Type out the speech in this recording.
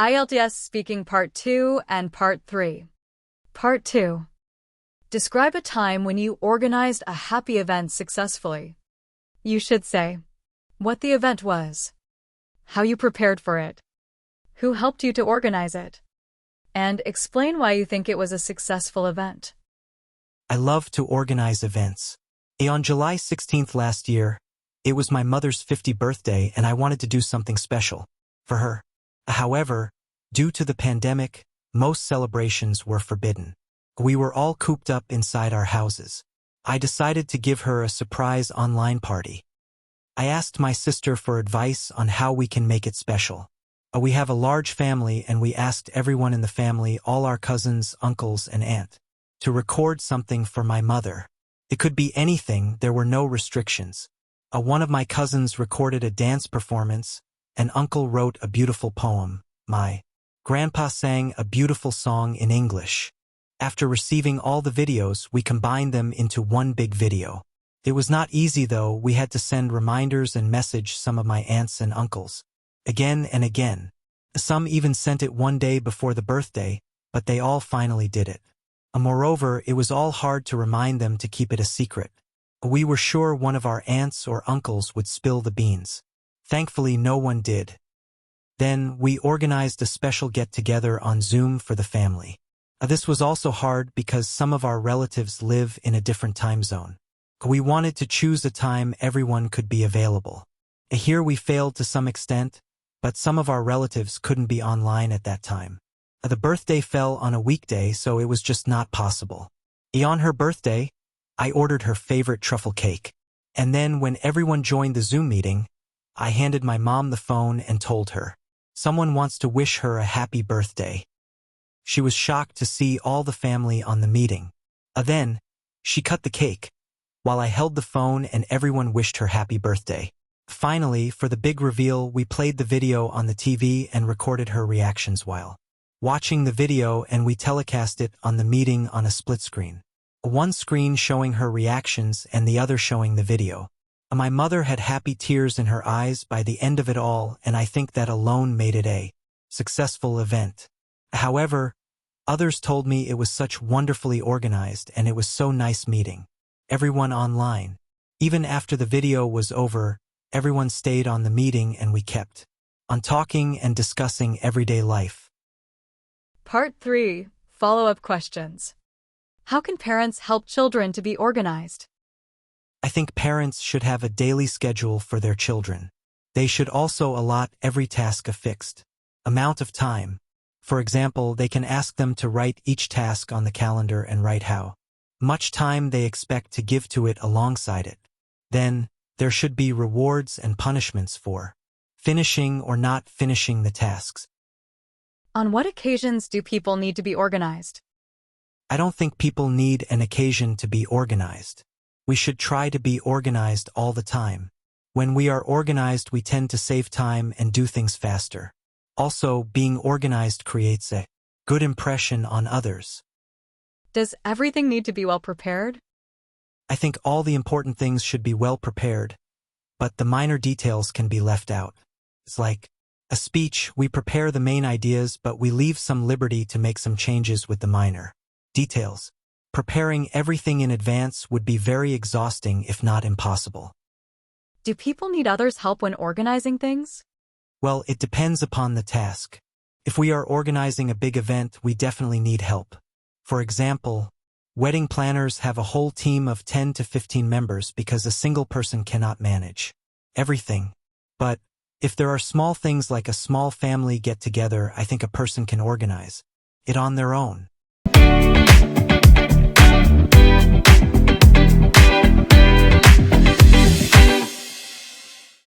IELTS Speaking Part 2 and Part 3. Part 2. Describe a time when you organized a happy event successfully. You should say what the event was, how you prepared for it, who helped you to organize it, and explain why you think it was a successful event. I love to organize events. On July 16th last year, it was my mother's 50th birthday and I wanted to do something special for her. However, due to the pandemic, most celebrations were forbidden. We were all cooped up inside our houses. I decided to give her a surprise online party. I asked my sister for advice on how we can make it special. We have a large family and we asked everyone in the family, all our cousins, uncles, and aunt, to record something for my mother. It could be anything, there were no restrictions. One of my cousins recorded a dance performance, an uncle wrote a beautiful poem, my grandpa sang a beautiful song in English. After receiving all the videos, we combined them into one big video. It was not easy though, we had to send reminders and message some of my aunts and uncles. Again and again. Some even sent it one day before the birthday, but they all finally did it. Moreover, it was all hard to remind them to keep it a secret. We were sure one of our aunts or uncles would spill the beans. Thankfully, no one did. Then, we organized a special get-together on Zoom for the family. This was also hard because some of our relatives live in a different time zone. We wanted to choose a time everyone could be available. Here we failed to some extent, but some of our relatives couldn't be online at that time. The birthday fell on a weekday, so it was just not possible. On her birthday, I ordered her favorite truffle cake. And then when everyone joined the Zoom meeting, I handed my mom the phone and told her, someone wants to wish her a happy birthday. She was shocked to see all the family on the meeting. Then, she cut the cake, while I held the phone and everyone wished her happy birthday. Finally, for the big reveal, we played the video on the TV and recorded her reactions while watching the video, and we telecast it on the meeting on a split screen. One screen showing her reactions and the other showing the video. My mother had happy tears in her eyes by the end of it all, and I think that alone made it a successful event. However, others told me it was such wonderfully organized and it was so nice meeting everyone online. Even after the video was over, everyone stayed on the meeting and we kept on talking and discussing everyday life. Part 3. Follow-up questions. How can parents help children to be organized? I think parents should have a daily schedule for their children. They should also allot every task a fixed amount of time. For example, they can ask them to write each task on the calendar and write how much time they expect to give to it alongside it. Then, there should be rewards and punishments for finishing or not finishing the tasks. On what occasions do people need to be organized? I don't think people need an occasion to be organized. We should try to be organized all the time. When we are organized, we tend to save time and do things faster. Also, being organized creates a good impression on others. Does everything need to be well prepared? I think all the important things should be well prepared, but the minor details can be left out. It's like a speech, we prepare the main ideas, but we leave some liberty to make some changes with the minor details. Preparing everything in advance would be very exhausting if not impossible. Do people need others' help when organizing things? Well, it depends upon the task. If we are organizing a big event, we definitely need help. For example, wedding planners have a whole team of 10 to 15 members because a single person cannot manage everything. But if there are small things like a small family get-together, I think a person can organize it on their own.